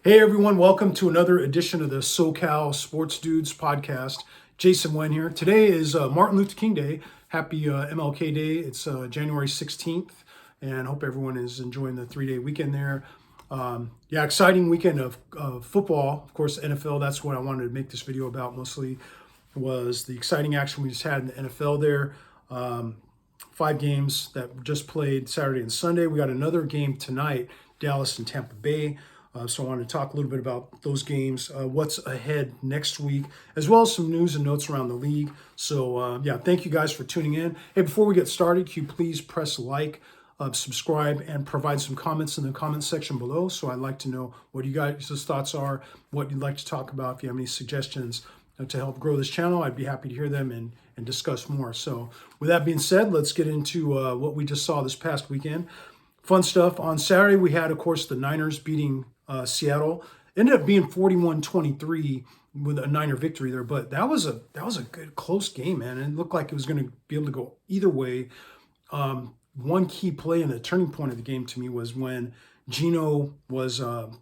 Hey everyone, welcome to another edition of the SoCal Sports Dudes podcast. Jason Wen here. Today is Martin Luther King Day. Happy MLK Day. It's January 16th, and hope everyone is enjoying the 3-day weekend there. Exciting weekend of football. Of course, NFL, that's what I wanted to make this video about mostly, was the exciting action we just had in the NFL there. 5 games that just played Saturday and Sunday. We got another game tonight, Dallas and Tampa Bay. So I want to talk a little bit about those games, what's ahead next week, as well as some news and notes around the league. So thank you guys for tuning in. Hey, before we get started, can you please press like, subscribe, and provide some comments in the comment section below. So I'd like to know what you guys' thoughts are, what you'd like to talk about. If you have any suggestions to help grow this channel, I'd be happy to hear them and discuss more. So with that being said, let's get into what we just saw this past weekend. Fun stuff. On Saturday, we had, of course, the Niners beating Seattle. Ended up being 41-23 with a Niner victory there, but that was a good close game, man. And it looked like it was going to be able to go either way. One key play and the turning point of the game to me was when Geno was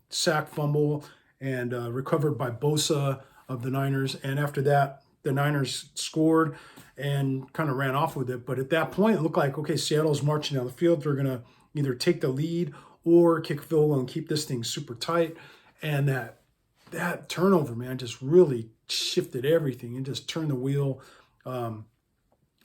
sacked, fumble, and recovered by Bosa of the Niners. And after that, the Niners scored and kind of ran off with it. But at that point, it looked like, okay, Seattle's marching down the field. They're going to either take the lead or kick a field goal and keep this thing super tight. And that turnover, man, just really shifted everything and just turned the wheel in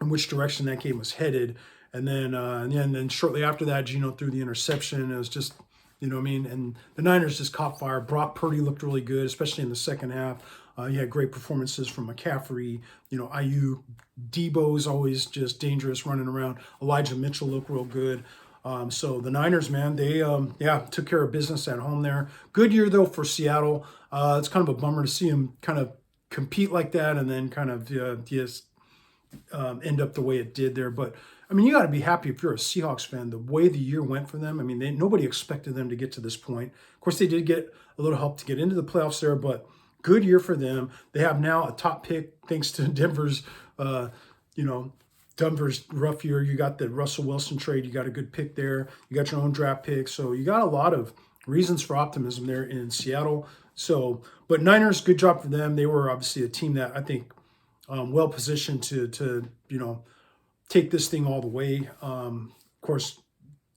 which direction that game was headed. And then shortly after that, Geno threw the interception. It was just, you know what I mean? And the Niners just caught fire. Brock Purdy looked really good, especially in the second half. You had great performances from McCaffrey, Ayuk. Debo's always just dangerous running around. Elijah Mitchell looked real good. So the Niners, man, they took care of business at home there. Good year, though, for Seattle. It's kind of a bummer to see them kind of compete like that and then kind of just end up the way it did there. But, I mean, you got to be happy if you're a Seahawks fan, the way the year went for them. I mean, nobody expected them to get to this point. Of course, they did get a little help to get into the playoffs there, but good year for them. They have now a top pick thanks to Denver's, Denver's rough year. You got the Russell Wilson trade. You got a good pick there. You got your own draft pick. So you got a lot of reasons for optimism there in Seattle. So, but Niners, good job for them. They were obviously a team that I think well positioned to take this thing all the way. Of course,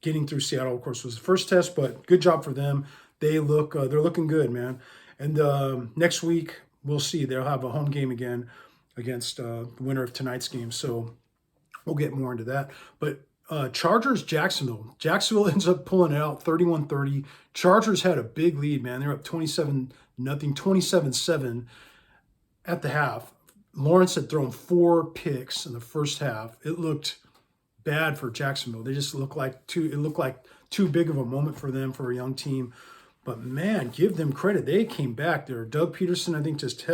getting through Seattle, of course, was the first test, but good job for them. They're looking good, man. And next week, we'll see. They'll have a home game again against the winner of tonight's game. So we'll get more into that. But Chargers, Jacksonville. Jacksonville ends up pulling it out 31-30. Chargers had a big lead, man. They're up 27-0, 27-7 at the half. Lawrence had thrown 4 picks in the first half. It looked bad for Jacksonville. They just looked like too big of a moment for them, for a young team. But man, give them credit. They came back there. Doug Peterson, I think, just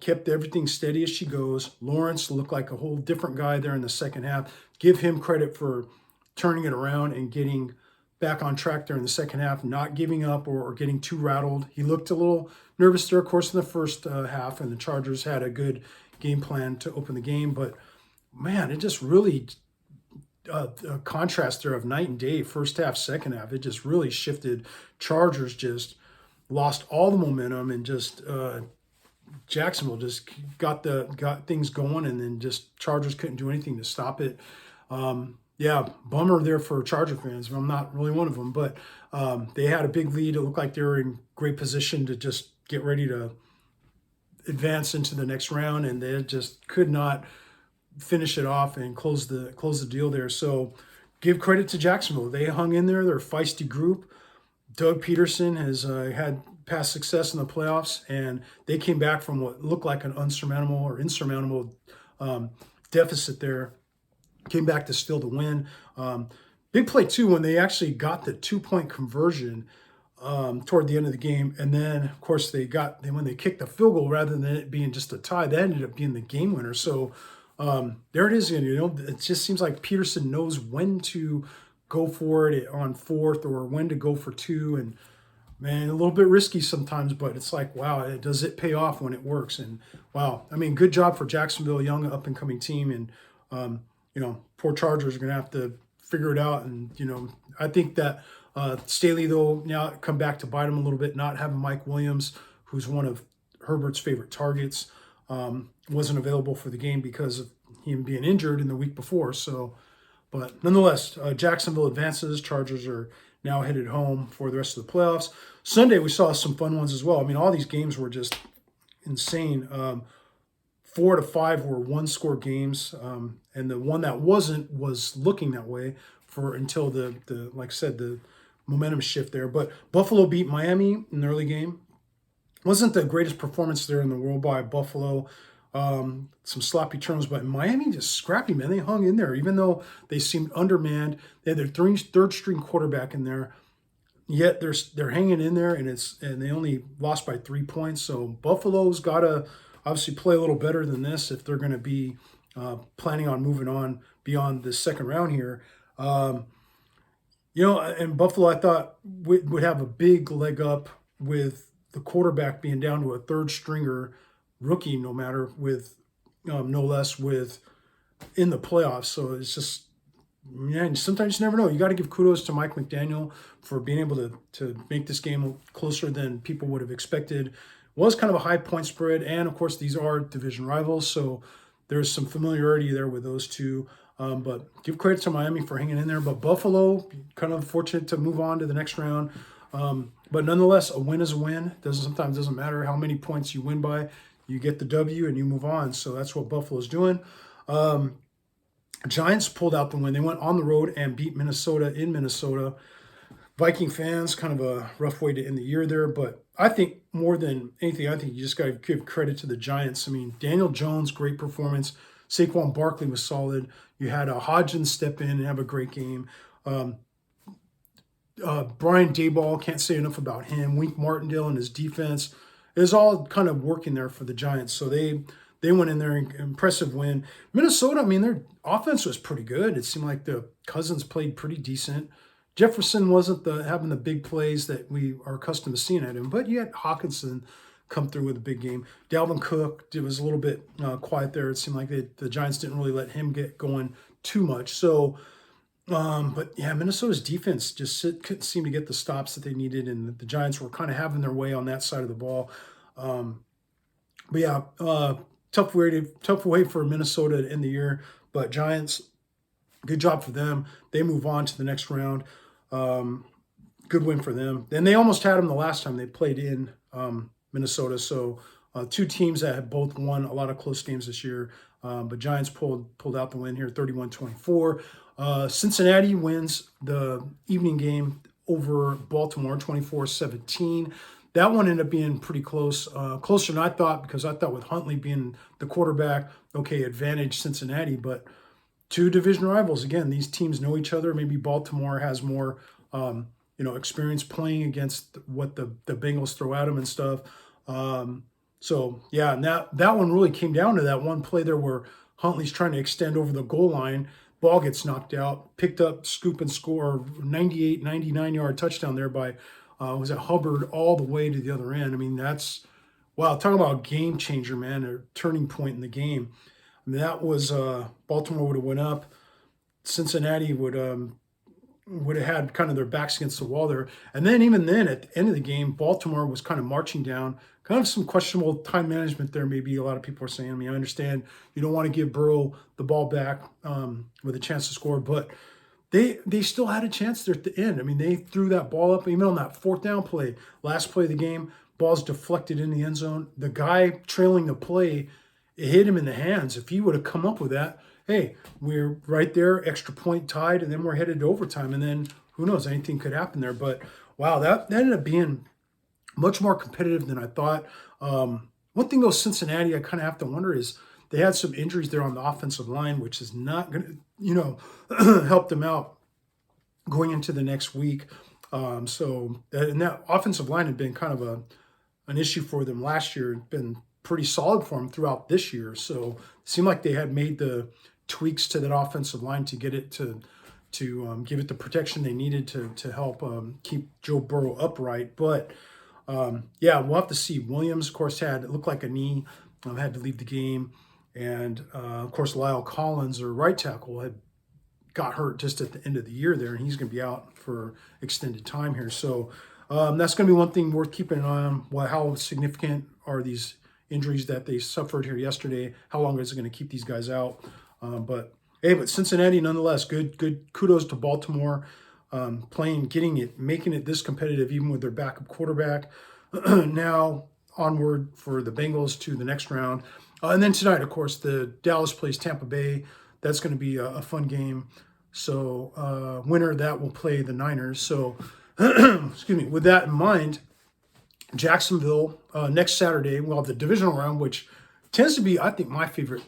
kept everything steady as she goes. Lawrence looked like a whole different guy there in the second half. Give him credit for turning it around and getting back on track there in the second half, not giving up or getting too rattled. He looked a little nervous there, of course, in the first half, and the Chargers had a good game plan to open the game. But, man, it just really a contrast there of night and day, first half, second half. It just really shifted. Chargers just lost all the momentum and just Jacksonville just got things going, and then just Chargers couldn't do anything to stop it. Bummer there for Charger fans. I'm not really one of them, but they had a big lead. It looked like they were in great position to just get ready to advance into the next round, and they just could not finish it off and close the deal there. So give credit to Jacksonville. They hung in there. They're a feisty group. Doug Peterson has had past success in the playoffs, and they came back from what looked like an insurmountable deficit there. Came back to steal the win. Big play too when they actually got the 2-point conversion toward the end of the game, and then of course when they kicked the field goal rather than it being just a tie, that ended up being the game winner. So there it is. It just seems like Peterson knows when to go for it on 4th or when to go for 2, and man, a little bit risky sometimes, but it's like, wow, does it pay off when it works? And wow, I mean, good job for Jacksonville, young up and coming team, and poor Chargers are gonna have to figure it out. And I think that Staley, though, now come back to bite him a little bit, not having Mike Williams, who's one of Herbert's favorite targets, wasn't available for the game because of him being injured in the week before. So, but nonetheless, Jacksonville advances. Chargers are now headed home for the rest of the playoffs. Sunday, we saw some fun ones as well. I mean, all these games were just insane. 4 to 5 were one-score games, and the one that wasn't was looking that way for until the like I said, the momentum shift there. But Buffalo beat Miami in the early game. Wasn't the greatest performance there in the world by Buffalo. Some sloppy turns, but Miami just scrappy, man. They hung in there, even though they seemed undermanned. They had their third string quarterback in there, yet they're hanging in there, and they only lost by 3 points. So Buffalo's got to obviously play a little better than this if they're going to be planning on moving on beyond the second round here. And Buffalo, I thought would have a big leg up with the quarterback being down to a third stringer rookie, no matter with no less with in the playoffs. So it's just, man, sometimes you never know. You got to give kudos to Mike McDaniel for being able to make this game closer than people would have expected. It was kind of a high point spread, and of course these are division rivals, so there's some familiarity there with those two. But give credit to Miami for hanging in there. But Buffalo, kind of fortunate to move on to the next round. But nonetheless, a win is a win. Sometimes doesn't matter how many points you win by. You get the W and you move on. So that's what Buffalo's doing. Giants pulled out the win. They went on the road and beat Minnesota in Minnesota. Viking fans, kind of a rough way to end the year there. But I think more than anything, I think you just got to give credit to the Giants. I mean, Daniel Jones, great performance. Saquon Barkley was solid. You had Hodgins step in and have a great game. Brian Daboll, can't say enough about him. Wink Martindale and his defense is all kind of working there for the Giants. So they went in there, impressive win. Minnesota, I mean, their offense was pretty good. It seemed like the Cousins played pretty decent. Jefferson wasn't having the big plays that we are accustomed to seeing at him, but you had Hawkinson come through with a big game. Dalvin Cook, it was a little bit quiet there. It seemed like the Giants didn't really let him get going too much. So, but yeah, Minnesota's defense just couldn't seem to get the stops that they needed, and the Giants were kind of having their way on that side of the ball. But yeah, tough way for Minnesota to end the year. But Giants, good job for them. They move on to the next round. Good win for them. And they almost had them the last time they played in Minnesota. So two teams that have both won a lot of close games this year. But Giants pulled out the win here, 31-24. Cincinnati wins the evening game over Baltimore, 24-17. That one ended up being pretty close, closer than I thought, because I thought with Huntley being the quarterback, okay, advantage Cincinnati, but two division rivals. Again, these teams know each other. Maybe Baltimore has more, experience playing against what the Bengals throw at them and stuff. So yeah, and that one really came down to that one play there where Huntley's trying to extend over the goal line. Ball gets knocked out, picked up, scoop and score, 98, 99-yard touchdown there by, was it Hubbard all the way to the other end. I mean, that's, wow, talking about a game changer, man, a turning point in the game. I mean, that was, Baltimore would have went up. Cincinnati would have had kind of their backs against the wall there. And then even then, at the end of the game, Baltimore was kind of marching down. Kind of some questionable time management there, maybe a lot of people are saying. I mean, I understand you don't want to give Burrow the ball back with a chance to score, but they still had a chance there at the end. I mean, they threw that ball up, even on that fourth down play, last play of the game, ball's deflected in the end zone. The guy trailing the play, it hit him in the hands. If he would have come up with that, hey, we're right there, extra point tied, and then we're headed to overtime. And then who knows, anything could happen there. But wow, that ended up being much more competitive than I thought. One thing, though, Cincinnati, I kind of have to wonder is they had some injuries there on the offensive line, which is not going to, help them out going into the next week. And that offensive line had been kind of an issue for them last year. It'd been pretty solid for them throughout this year. So it seemed like they had made the tweaks to that offensive line to get it to give it the protection they needed to help keep Joe Burrow upright. But yeah, we'll have to see. Williams, of course, it looked like a knee, had to leave the game. And of course, Lyle Collins, or right tackle, had got hurt just at the end of the year there, and he's going to be out for extended time here. So that's going to be one thing worth keeping an eye on. How significant are these injuries that they suffered here yesterday? How long is it going to keep these guys out? But Cincinnati, nonetheless, good kudos to Baltimore, making it this competitive, even with their backup quarterback. Now onward for the Bengals to the next round. And then tonight, of course, the Dallas plays Tampa Bay. That's going to be a fun game. So winner of that will play the Niners. So excuse me. With that in mind, Jacksonville next Saturday, we'll have the divisional round, which tends to be, I think, my favorite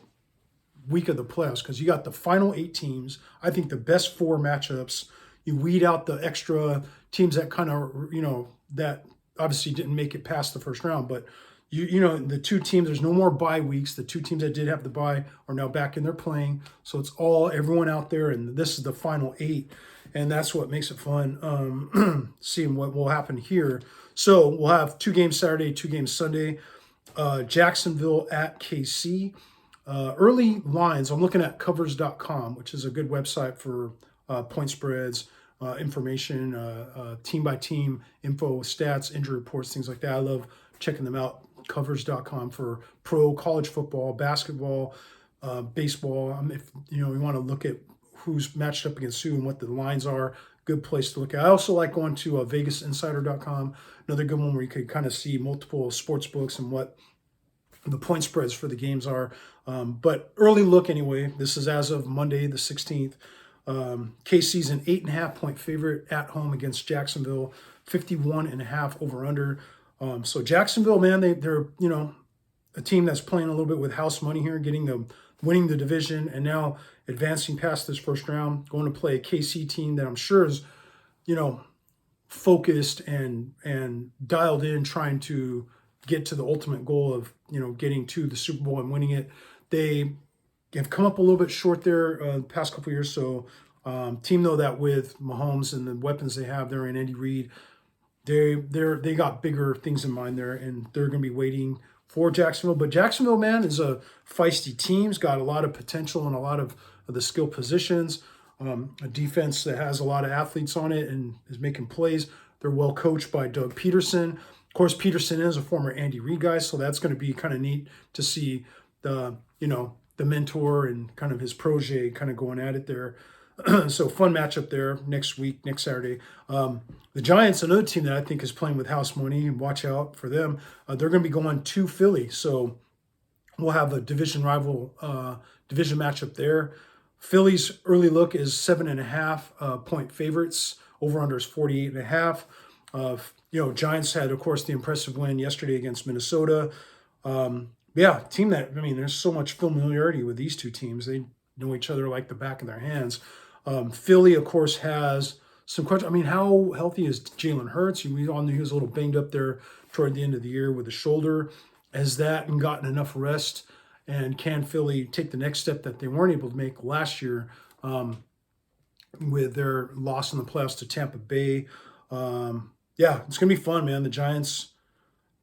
week of the playoffs, because you got the final 8 teams. I think the best 4 matchups. You weed out the extra teams that kind of, that obviously didn't make it past the first round. But the 2 teams, there's no more bye weeks. The 2 teams that did have the bye are now back in there playing. So it's everyone out there, and this is the final 8. And that's what makes it fun, seeing what will happen here. So we'll have 2 games Saturday, 2 games Sunday. Jacksonville at KC. Early lines, I'm looking at covers.com, which is a good website for point spreads, information, team-by-team info, stats, injury reports, things like that. I love checking them out. Covers.com for pro, college football, basketball, baseball. If you want to look at who's matched up against who and what the lines are, good place to look at. I also like going to vegasinsider.com, another good one where you could kind of see multiple sports books and what the point spreads for the games are. But early look anyway, this is as of Monday the 16th. KC's an 8.5 point favorite at home against Jacksonville, 51.5 over under. So Jacksonville, man, they're a team that's playing a little bit with house money here, winning the division, and now advancing past this first round, going to play a KC team that I'm sure is, focused and dialed in, trying to get to the ultimate goal of, getting to the Super Bowl and winning it. They have come up a little bit short there the past couple of years. So team, though, that with Mahomes and the weapons they have there and Andy Reid, they got bigger things in mind there, and they're going to be waiting for Jacksonville. But Jacksonville, man, is a feisty team. It's got a lot of potential in a lot of the skill positions. A defense that has a lot of athletes on it and is making plays. They're well coached by Doug Peterson. Of course, Peterson is a former Andy Reid guy, so that's going to be kind of neat to see the mentor and kind of his protege kind of going at it there. So fun matchup there next Saturday. The Giants, another team that I think is playing with house money, and watch out for them. They're going to be going to Philly, so we'll have a division matchup there. Philly's early look is 7.5 point favorites. Over under is 48.5. Giants had, of course, the impressive win yesterday against Minnesota. Team that, there's so much familiarity with these 2 teams. They know each other like the back of their hands. Philly, of course, has some questions. How healthy is Jalen Hurts? We all knew he was a little banged up there toward the end of the year with the shoulder. Has that and gotten enough rest? And can Philly take the next step that they weren't able to make last year with their loss in the playoffs to Tampa Bay? It's going to be fun, man. The Giants,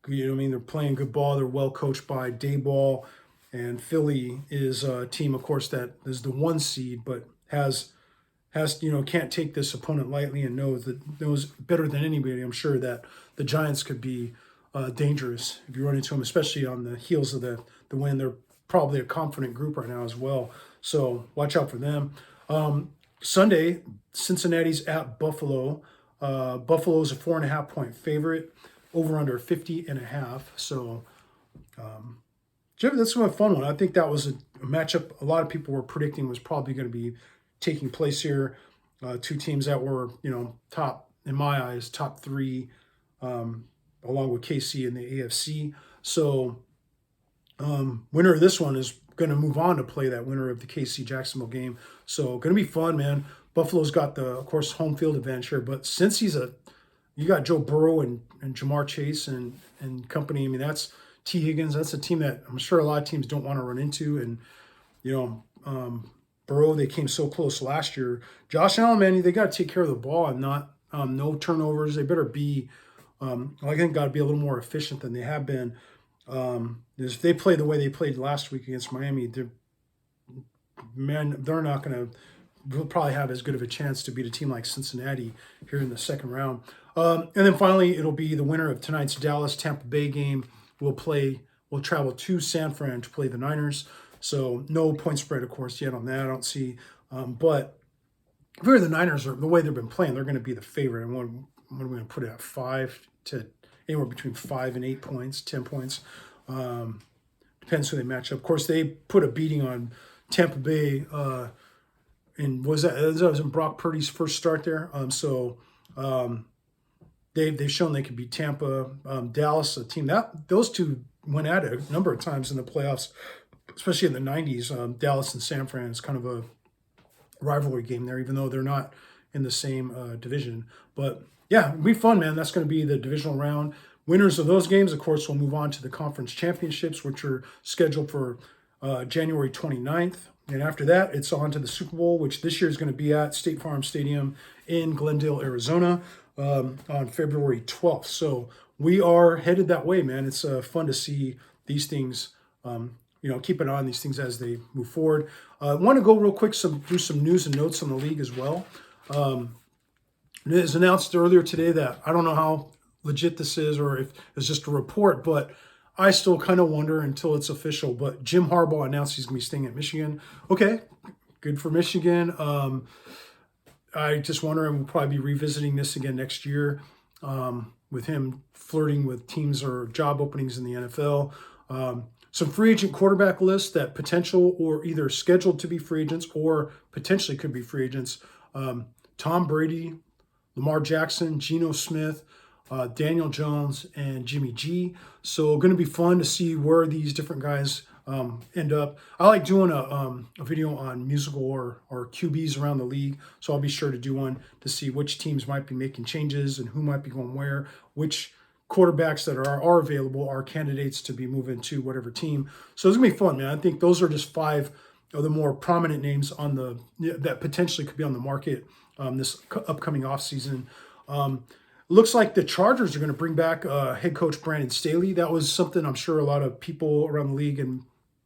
they're playing good ball. They're well coached by Dayball. And Philly is a team, of course, that is the 1 seed, but has can't take this opponent lightly and knows better than anybody, I'm sure, that the Giants could be dangerous if you run into them, especially on the heels of the win. They're probably a confident group right now as well. So watch out for them. Sunday, Cincinnati's at Buffalo. Buffalo's a 4.5 point favorite, over under 50.5. So that's a fun one. I think that was a matchup a lot of people were predicting was probably going to be taking place here. 2 teams that were, top, in my eyes, top 3, along with KC in the AFC. So winner of this one is going to move on to play that winner of the KC Jacksonville game. So going to be fun, man. Buffalo's got the, of course, home field advantage here, but since you got Joe Burrow and Jamar Chase and company, that's T. Higgins. That's a team that I'm sure a lot of teams don't want to run into. And, Burrow, they came so close last year. Josh Allen, man, they got to take care of the ball and not no turnovers. They better be, I think, got to be a little more efficient than they have been. If they play the way they played last week against Miami, they're not going to will probably have as good of a chance to beat a team like Cincinnati here in the second round. And then finally, it'll be the winner of tonight's Dallas-Tampa Bay game. We'll travel to San Fran to play the Niners. So no point spread, of course, yet on that. I don't see. But if we're the Niners, the way they've been playing, they're going to be the favorite. And what are we going to put it at? 5 to anywhere between 5 and 8 points, 10 points. Depends who they match up. Of course, they put a beating on Tampa Bay. And that was in Brock Purdy's first start there. They've shown they could beat Tampa. Dallas, a team those two went at it a number of times in the playoffs, especially in the 90s. Dallas and San Fran is kind of a rivalry game there, even though they're not in the same division. But yeah, it'll be fun, man. That's going to be the divisional round. Winners of those games, of course, will move on to the conference championships, which are scheduled for January 29th. And after that, it's on to the Super Bowl, which this year is going to be at State Farm Stadium in Glendale, Arizona, on February 12th. So we are headed that way, man. It's fun to see these things, keep an eye on these things as they move forward. I want to go real quick through some news and notes on the league as well. It was announced earlier today that I don't know how legit this is or if it's just a report, but I still kind of wonder until it's official. But Jim Harbaugh announced he's going to be staying at Michigan. Okay, good for Michigan. I just wonder, and we'll probably be revisiting this again next year with him flirting with teams or job openings in the NFL. Some free agent quarterback lists that potential or either scheduled to be free agents or potentially could be free agents. Tom Brady, Lamar Jackson, Geno Smith, Daniel Jones, and Jimmy G. So going to be fun to see where these different guys end up. I like doing a video on musical or QBs around the league, so I'll be sure to do one to see which teams might be making changes and who might be going where, which quarterbacks that are available are candidates to be moving to whatever team. So it's going to be fun, man. I think those are just 5 of the more prominent names on that potentially could be on the market this upcoming offseason. Looks like the Chargers are going to bring back head coach Brandon Staley. That was something I'm sure a lot of people around the league and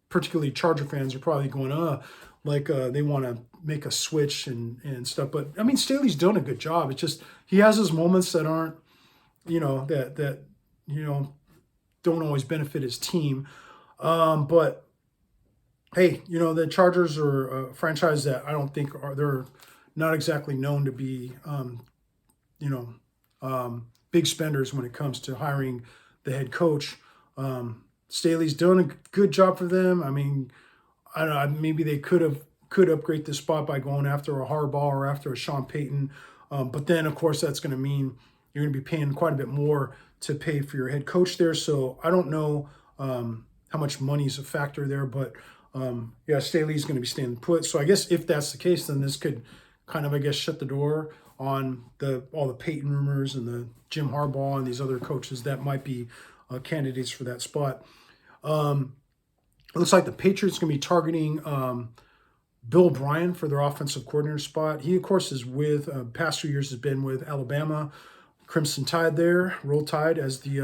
particularly Charger fans are probably going, they want to make a switch and stuff. But I mean, Staley's done a good job. It's just he has his moments that aren't, that don't always benefit his team. But hey, the Chargers are a franchise that I don't think they're not exactly known to be, big spenders when it comes to hiring the head coach. Staley's done a good job for them. I mean, I don't know, maybe they could upgrade this spot by going after a Harbaugh or after a Sean Payton. But then, of course, that's going to mean you're going to be paying quite a bit more to pay for your head coach there. So I don't know how much money is a factor there. But, Staley's going to be staying put. So I guess if that's the case, then this could kind of, shut the door on all the Peyton rumors and the Jim Harbaugh and these other coaches that might be candidates for that spot. It looks like the Patriots are going to be targeting Bill O'Brien for their offensive coordinator spot. He, of course, is with, past 2 years has been with Alabama, Crimson Tide there, Roll Tide as the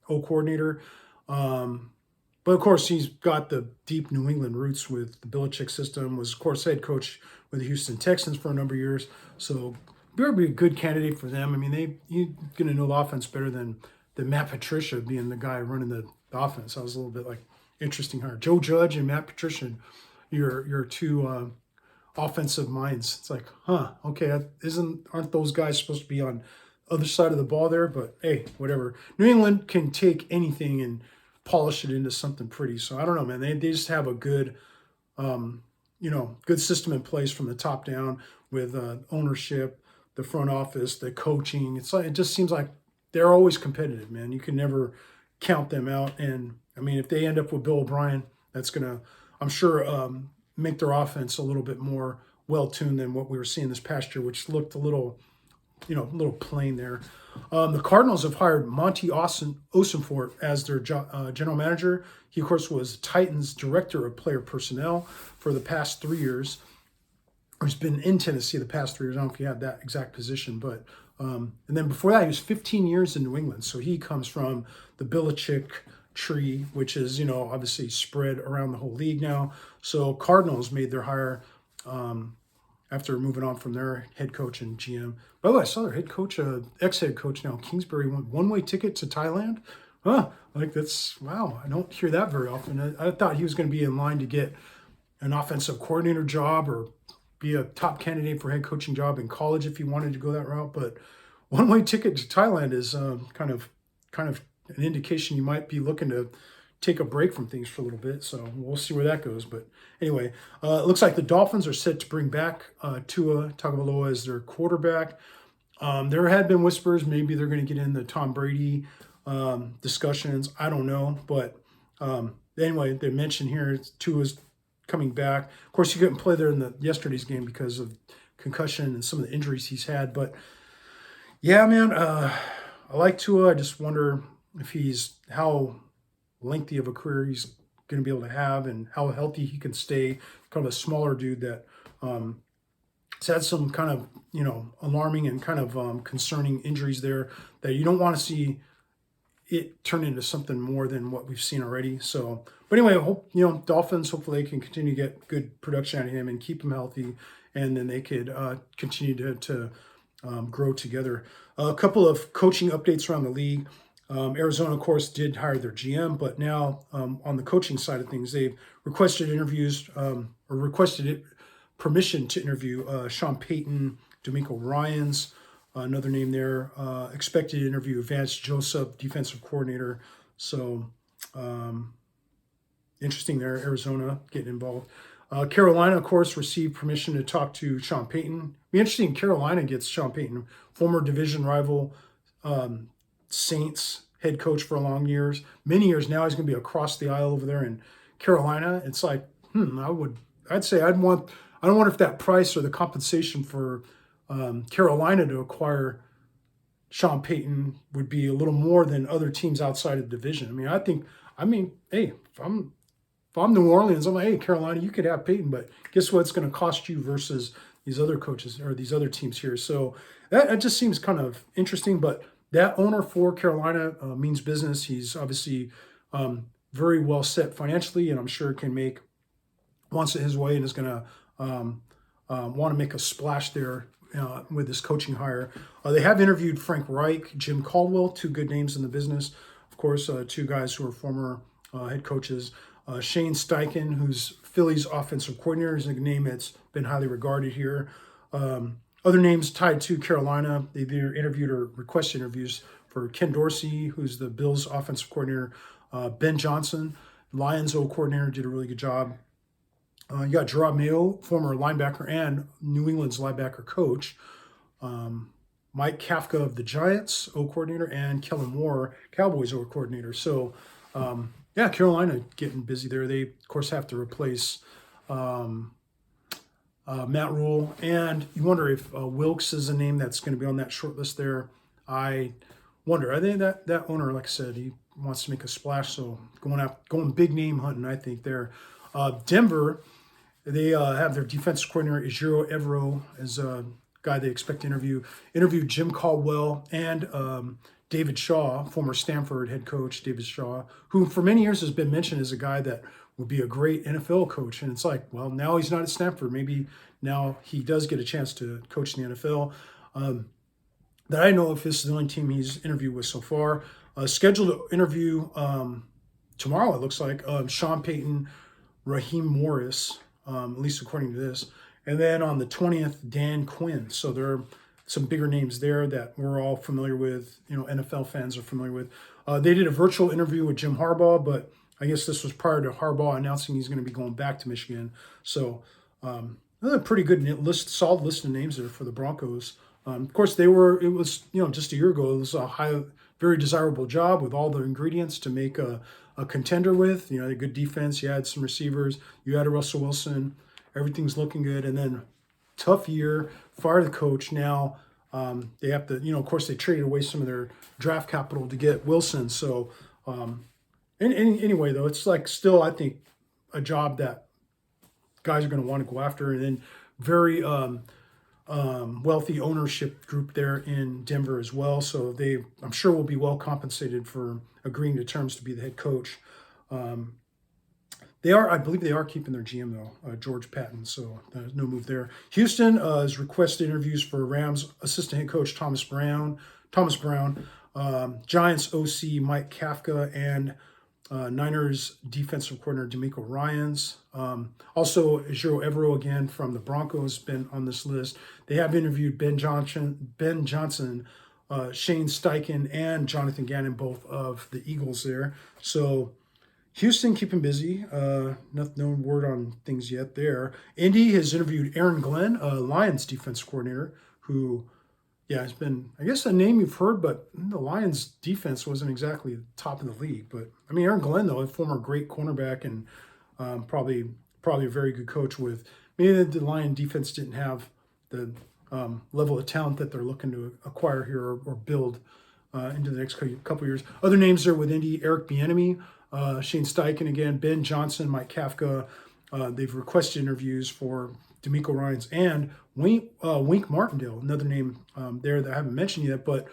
O coordinator. But, of course, he's got the deep New England roots with the Belichick system, was, of course, head coach with the Houston Texans for a number of years. So, Bear would be a good candidate for them. I mean, he's going to know the offense better than Matt Patricia being the guy running the offense. That was a little bit like interesting hire. Joe Judge and Matt Patricia, your two offensive minds. It's like, okay, aren't those guys supposed to be on other side of the ball there? But hey, whatever. New England can take anything and polish it into something pretty. So I don't know, man. They just have a good, good system in place from the top down with ownership, the front office, the coaching. It just seems like they're always competitive, man. You can never count them out. And I mean, if they end up with Bill O'Brien, that's gonna, I'm sure, make their offense a little bit more well-tuned than what we were seeing this past year, which looked a little plain there. The Cardinals have hired Monty Osenfort as their general manager. He, of course, was Titans director of player personnel for the past 3 years. Or he's been in Tennessee the past 3 years. I don't know if he had that exact position, but and then before that, he was 15 years in New England. So he comes from the Belichick tree, which is, obviously spread around the whole league now. So Cardinals made their hire after moving on from their head coach and GM. By the way, I saw their head coach, ex-head coach now, Kingsbury, won one-way ticket to Thailand. Huh, like that's, wow, I don't hear that very often. I thought he was going to be in line to get an offensive coordinator job or be a top candidate for head coaching job in college if he wanted to go that route. But one-way ticket to Thailand is kind of an indication you might be looking to take a break from things for a little bit. So we'll see where that goes. But anyway, it looks like the Dolphins are set to bring back Tua Tagovailoa as their quarterback. There had been whispers maybe they're going to get in the Tom Brady discussions. I don't know. But anyway, they mentioned here Tua's coming back. Of course, he couldn't play there in yesterday's game because of concussion and some of the injuries he's had. But yeah, man, I like Tua. I just wonder if how lengthy of a career he's going to be able to have and how healthy he can stay. Kind of a smaller dude that has had some kind of, alarming and kind of concerning injuries there that you don't want to see it turn into something more than what we've seen already. So, but anyway, I hope, Dolphins, hopefully they can continue to get good production out of him and keep him healthy, and then they could continue to grow together. A couple of coaching updates around the league. Arizona, of course, did hire their GM, but now on the coaching side of things, they've requested interviews or requested permission to interview Sean Payton, D'Amico Ryans, another name there, expected to interview Vance Joseph, defensive coordinator. So interesting there, Arizona getting involved. Carolina, of course, received permission to talk to Sean Payton. Be interesting, Carolina gets Sean Payton, former division rival Saints head coach for many years now. He's going to be across the aisle over there in Carolina. It's like, I don't wonder if that price or the compensation for Carolina to acquire Sean Payton would be a little more than other teams outside of the division. Hey, if I'm New Orleans, I'm like, hey, Carolina, you could have Payton, but guess what? It's going to cost you versus these other coaches or these other teams here. So that just seems kind of interesting. But that owner for Carolina means business. He's obviously very well set financially, and I'm sure wants it his way and is going to want to make a splash there with this coaching hire. They have interviewed Frank Reich, Jim Caldwell, two good names in the business. Of course, two guys who are former head coaches. Shane Steichen, who's Philly's offensive coordinator, is a name that's been highly regarded here. Other names tied to Carolina, they've either interviewed or requested interviews for Ken Dorsey, who's the Bills offensive coordinator. Ben Johnson, Lions O coordinator, did a really good job. You got Gerard Mayo, former linebacker and New England's linebacker coach. Mike Kafka of the Giants, O coordinator, and Kellen Moore, Cowboys O coordinator. So, Carolina getting busy there. They, of course, have to replace Matt Rule. And you wonder if Wilkes is a name that's going to be on that short list there. I wonder. I think that owner, like I said, he wants to make a splash. So going big name hunting, I think there. Denver, they have their defensive coordinator, Ejiro Evero, as a guy they expect to interviewed Jim Caldwell and David Shaw, former Stanford head coach, David Shaw, who for many years has been mentioned as a guy that would be a great NFL coach. And it's like, well, now he's not at Stanford. Maybe now he does get a chance to coach in the NFL. That I know if this is the only team he's interviewed with so far. Scheduled to interview tomorrow, it looks like, Sean Payton, Raheem Morris, at least according to this. And then on the 20th, Dan Quinn. So there are some bigger names there that we're all familiar with, NFL fans are familiar with. They did a virtual interview with Jim Harbaugh, but I guess this was prior to Harbaugh announcing he's going to be going back to Michigan. So another pretty good solid list of names there for the Broncos. Of course, it was just a year ago, it was a very desirable job with all the ingredients to make a contender with. A good defense, you had some receivers, you had a Russell Wilson, everything's looking good. And then tough year, fire the coach. Now they have to, of course, they traded away some of their draft capital to get Wilson. So anyway, though, it's like still, I think, a job that guys are going to want to go after. And then very wealthy ownership group there in Denver as well. So I'm sure, will be well compensated for agreeing to terms to be the head coach. They are, I believe they are keeping their GM though, George Patton, so no move there. Houston has requested interviews for Rams assistant head coach Thomas Brown, Giants OC Mike Kafka, and Niners defensive coordinator D'Amico Ryans. Also, Ejiro Evero again from the Broncos been on this list. They have interviewed Ben Johnson, Shane Steichen, and Jonathan Gannon, both of the Eagles there. So Houston keeping busy. No word on things yet there. Indy has interviewed Aaron Glenn, Lions defense coordinator, who, yeah, has been, I guess, a name you've heard, but the Lions defense wasn't exactly top of the league. But I mean, Aaron Glenn, though, a former great cornerback and probably a very good coach. With maybe the Lion defense didn't have the level of talent that they're looking to acquire here or build into the next couple of years. Other names there with Indy: Eric Bieniemy, Shane Steichen again, Ben Johnson, Mike Kafka. They've requested interviews for D'Amico Ryans and Wink Martindale, another name there that I haven't mentioned yet, but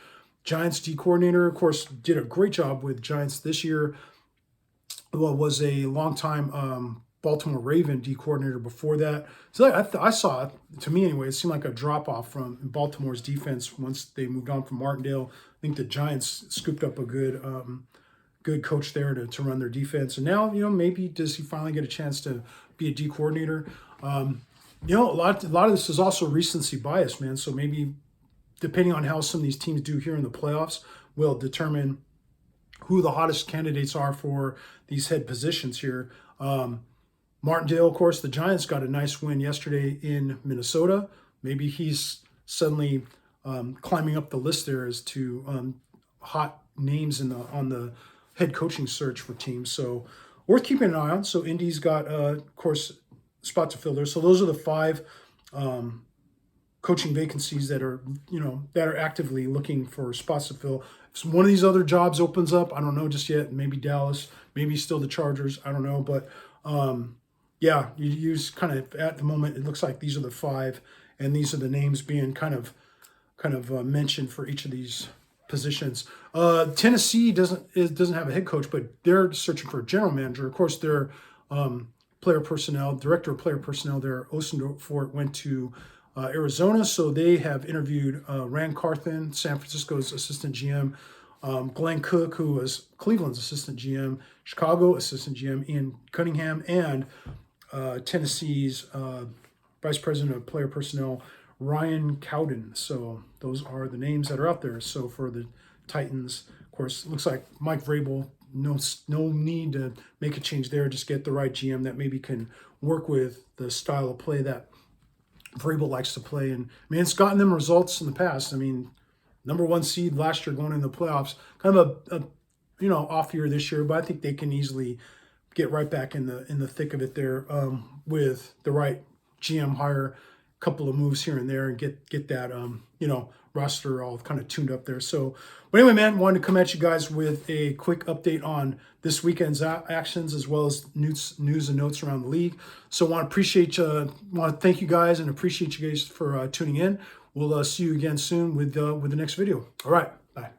Giants D coordinator, of course, did a great job with Giants this year. Well, was a longtime Baltimore Raven D coordinator before that. So I saw, to me anyway, it seemed like a drop-off from Baltimore's defense once they moved on from Martindale. I think the Giants scooped up a good coach there to run their defense. And now, maybe does he finally get a chance to be a D coordinator? A lot of this is also recency bias, man. So maybe depending on how some of these teams do here in the playoffs will determine who the hottest candidates are for these head positions here. Martindale, of course, the Giants got a nice win yesterday in Minnesota. Maybe he's suddenly climbing up the list there as to hot names on the head coaching search for teams. So worth keeping an eye on. So Indy's got, of course, spot to fill there. So those are the 5 coaching vacancies that are actively looking for spots to fill. If one of these other jobs opens up, I don't know just yet. Maybe Dallas, maybe still the Chargers. I don't know, but yeah, you use kind of at the moment. It looks like these are the 5, and these are the names being kind of mentioned for each of these positions. Tennessee doesn't have a head coach, but they're searching for a general manager. Of course, their director of player personnel there, Osendorf, went to Arizona, so they have interviewed Rand Carthen, San Francisco's assistant GM, Glenn Cook, who was Cleveland's assistant GM, Chicago assistant GM, Ian Cunningham, and Tennessee's vice president of player personnel, Ryan Cowden. So those are the names that are out there. So for the Titans, of course, it looks like Mike Vrabel, no need to make a change there. Just get the right GM that maybe can work with the style of play that Vrabel likes to play. And I mean, it's gotten them results in the past. I mean, number 1 seed last year going into the playoffs, kind of a off year this year, but I think they can easily get right back in the thick of it there with the right GM hire, a couple of moves here and there, and get that roster all kind of tuned up there. So, but anyway, man, wanted to come at you guys with a quick update on this weekend's actions as well as news and notes around the league. So, want to thank you guys and appreciate you guys for tuning in. We'll see you again soon with the next video. All right, bye.